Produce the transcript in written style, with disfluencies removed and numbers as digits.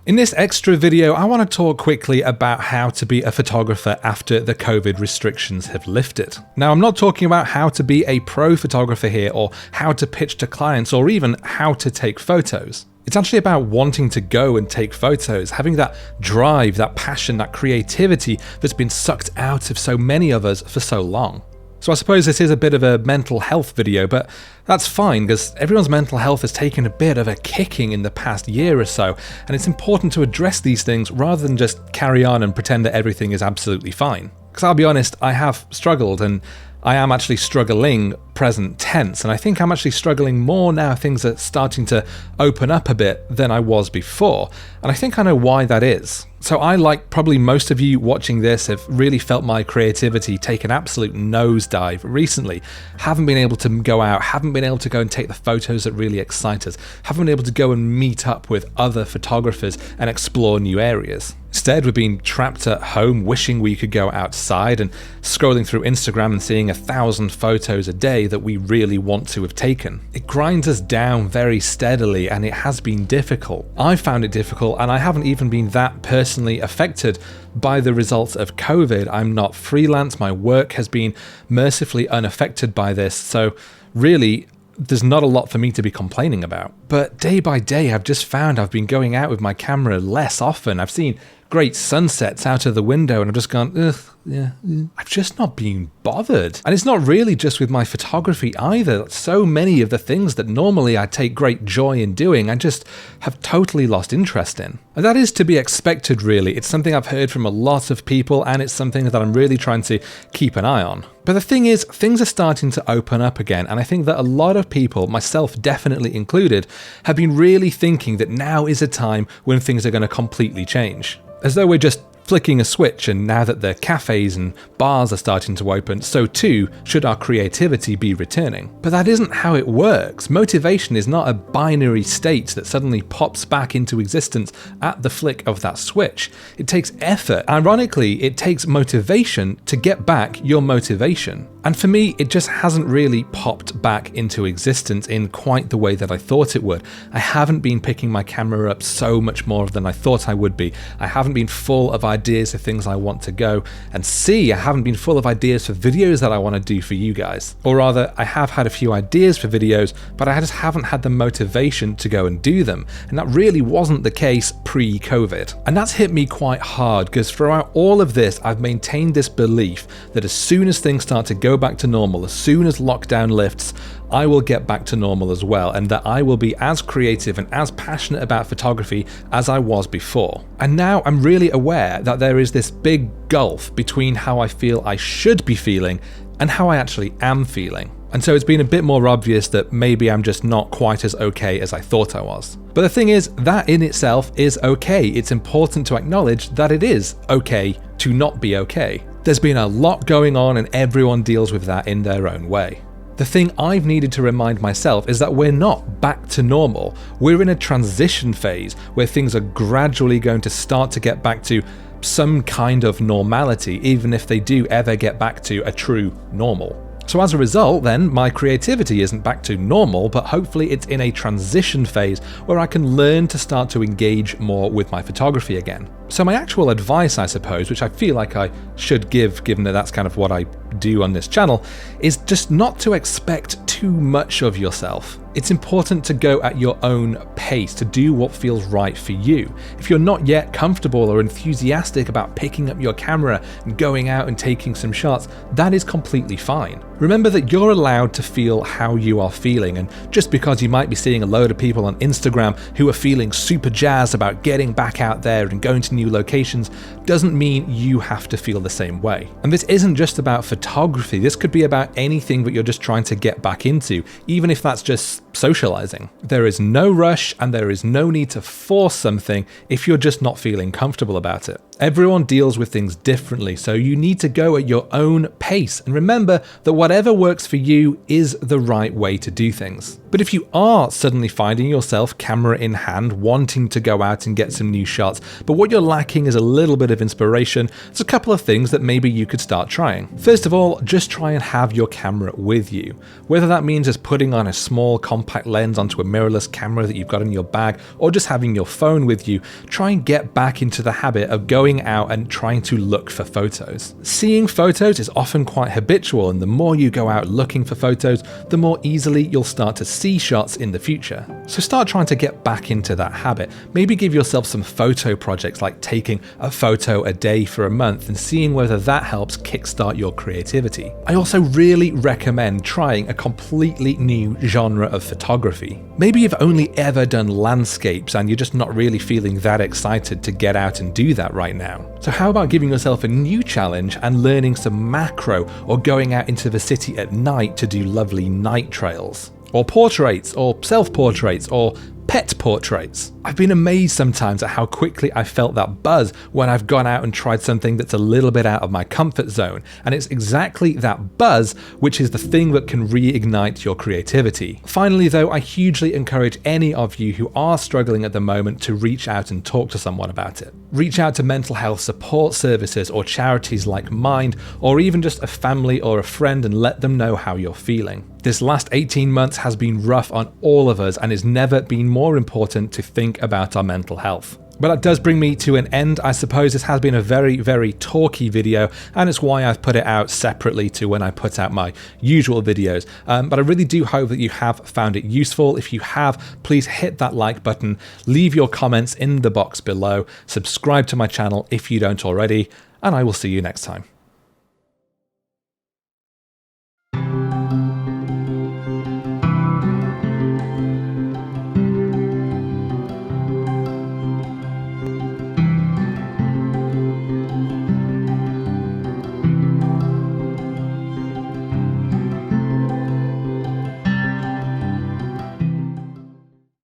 In this extra video, I want to talk quickly about how to be a photographer after the COVID restrictions have lifted. Now, I'm not talking about how to be a pro photographer here, or how to pitch to clients, or even how to take photos. It's actually about wanting to go and take photos, having that drive, that passion, that creativity that's been sucked out of so many of us for so long. So I suppose this is a bit of a mental health video, but that's fine because everyone's mental health has taken a bit of a kicking in the past year or so, and it's important to address these things rather than just carry on and pretend that everything is absolutely fine. Because I'll be honest, I have struggled, and I am actually struggling present tense, and I think I'm actually struggling more now things are starting to open up a bit than I was before, and I think I know why that is. So I, like probably most of you watching this, have really felt my creativity take an absolute nosedive recently. Haven't been able to go out, haven't been able to go and take the photos that really excite us, haven't been able to go and meet up with other photographers and explore new areas. Instead, we've been trapped at home wishing we could go outside and scrolling through Instagram and seeing 1,000 photos a day that we really want to have taken. It grinds us down very steadily, and it has been difficult. I found it difficult, and I haven't even been that personally affected by the results of COVID. I'm not freelance, my work has been mercifully unaffected by this, so really there's not a lot for me to be complaining about. But day by day, I've just found I've been going out with my camera less often. I've seen great sunsets out of the window and I've just gone, I've just not been bothered. And it's not really just with my photography either. So many of the things that normally I take great joy in doing, I just have totally lost interest in. And that is to be expected, really. It's something I've heard from a lot of people, and it's something that I'm really trying to keep an eye on. But the thing is, things are starting to open up again, and I think that a lot of people, myself definitely included, have been really thinking that now is a time when things are going to completely change. As though we're just flicking a switch, and now that the cafes and bars are starting to open, so too should our creativity be returning. But that isn't how it works. Motivation is not a binary state that suddenly pops back into existence at the flick of that switch. It takes effort. Ironically, it takes motivation to get back your motivation. And for me, it just hasn't really popped back into existence in quite the way that I thought it would. I haven't been picking my camera up so much more than I thought I would be. I haven't been full of ideas of things I want to go and see. I haven't been full of ideas for videos that I want to do for you guys. Or rather, I have had a few ideas for videos, but I just haven't had the motivation to go and do them. And that really wasn't the case pre-COVID. And that's hit me quite hard, because throughout all of this, I've maintained this belief that as soon as things start to go back to normal, as soon as lockdown lifts, I will get back to normal as well, and that I will be as creative and as passionate about photography as I was before. And now I'm really aware that there is this big gulf between how I feel I should be feeling and how I actually am feeling. And so it's been a bit more obvious that maybe I'm just not quite as okay as I thought I was. But the thing is, that in itself is okay. It's important to acknowledge that it is okay to not be okay. There's been a lot going on, and everyone deals with that in their own way. The thing I've needed to remind myself is that we're not back to normal. We're in a transition phase where things are gradually going to start to get back to some kind of normality, even if they do ever get back to a true normal. So as a result, then, my creativity isn't back to normal, but hopefully it's in a transition phase where I can learn to start to engage more with my photography again. So my actual advice, I suppose, which I feel like I should give, given that that's kind of what I do on this channel, is just not to expect too much of yourself. It's important to go at your own pace, to do what feels right for you. If you're not yet comfortable or enthusiastic about picking up your camera and going out and taking some shots, that is completely fine. Remember that you're allowed to feel how you are feeling, and just because you might be seeing a load of people on Instagram who are feeling super jazzed about getting back out there and going to new locations doesn't mean you have to feel the same way. And this isn't just about photography, this could be about anything that you're just trying to get back into, even if that's just socializing. There is no rush, and there is no need to force something if you're just not feeling comfortable about it. Everyone deals with things differently, so you need to go at your own pace, and remember that whatever works for you is the right way to do things. But if you are suddenly finding yourself camera in hand, wanting to go out and get some new shots, but what you're lacking is a little bit of inspiration, there's a couple of things that maybe you could start trying. First of all, just try and have your camera with you. Whether that means just putting on a small compact compact lens onto a mirrorless camera that you've got in your bag, or just having your phone with you, try and get back into the habit of going out and trying to look for photos. Seeing photos is often quite habitual, and the more you go out looking for photos, the more easily you'll start to see shots in the future. So start trying to get back into that habit. Maybe give yourself some photo projects like taking a photo a day for a month and seeing whether that helps kickstart your creativity. I also really recommend trying a completely new genre of photography. Maybe you've only ever done landscapes and you're just not really feeling that excited to get out and do that right now. So how about giving yourself a new challenge and learning some macro, or going out into the city at night to do lovely night trails? Or portraits, or self-portraits, or pet portraits. I've been amazed sometimes at how quickly I felt that buzz when I've gone out and tried something that's a little bit out of my comfort zone, and it's exactly that buzz which is the thing that can reignite your creativity. Finally though, I hugely encourage any of you who are struggling at the moment to reach out and talk to someone about it. Reach out to mental health support services or charities like Mind, or even just a family or a friend, and let them know how you're feeling. This last 18 months has been rough on all of us, and it's never been more important to think about our mental health. But that does bring me to an end. I suppose this has been a very, very talky video, and it's why I've put it out separately to when I put out my usual videos. But I really do hope that you have found it useful. If you have, please hit that like button, leave your comments in the box below, subscribe to my channel if you don't already, and I will see you next time.